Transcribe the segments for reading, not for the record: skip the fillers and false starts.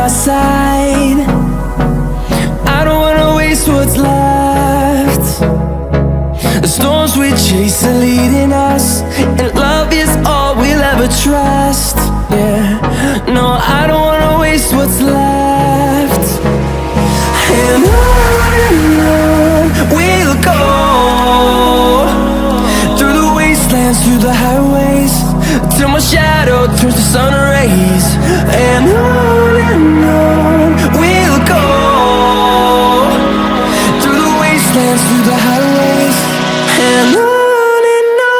our side. I don't wanna waste what's left. The storms we chase are leading us, and love is all we'll ever trust. Yeah, no, I don't wanna waste what's left. And on we'll go, through the wastelands, through the highways, till my shadow turns to sun rays. And on we'll go, through the wastelands, through the highways, and on we'll go.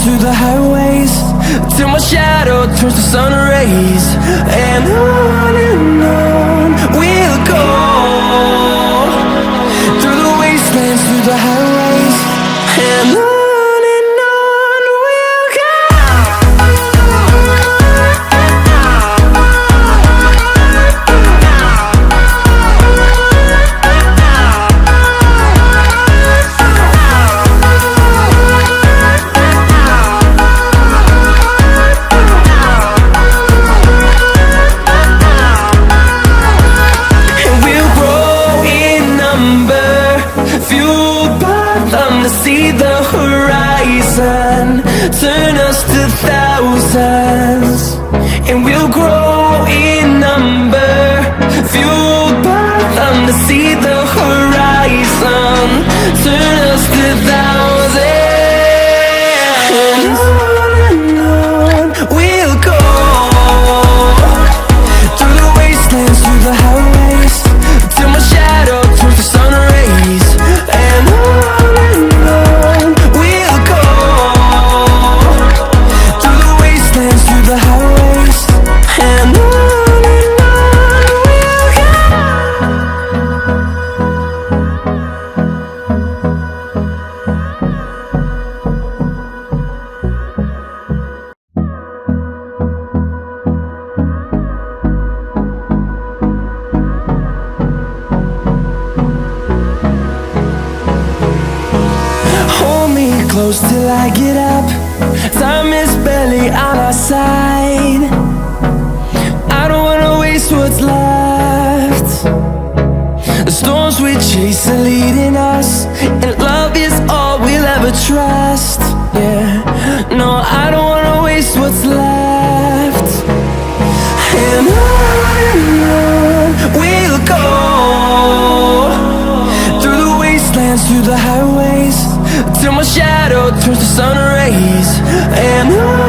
Through the highways, till my shadow turns to sun rays. And on we'll go, through the wastelands, through the highways, and on we'll go. See the horizon, turn us to thousands, and we'll grow in number, fueled by them. To see the horizon, turn us to thousands, and on we'll go, through the wastelands, through the highways, till my shadow turns to sun rays. And on the highways, and on we'll hold me close till I get up. Time is barely on our side. I don't wanna waste what's left. The storms we chase are leading us, and love is all we'll ever trust. Yeah, no, I don't wanna waste what's left. And on we'll go, through the wastelands, through the highways, till my shadow turns to sun rays. And on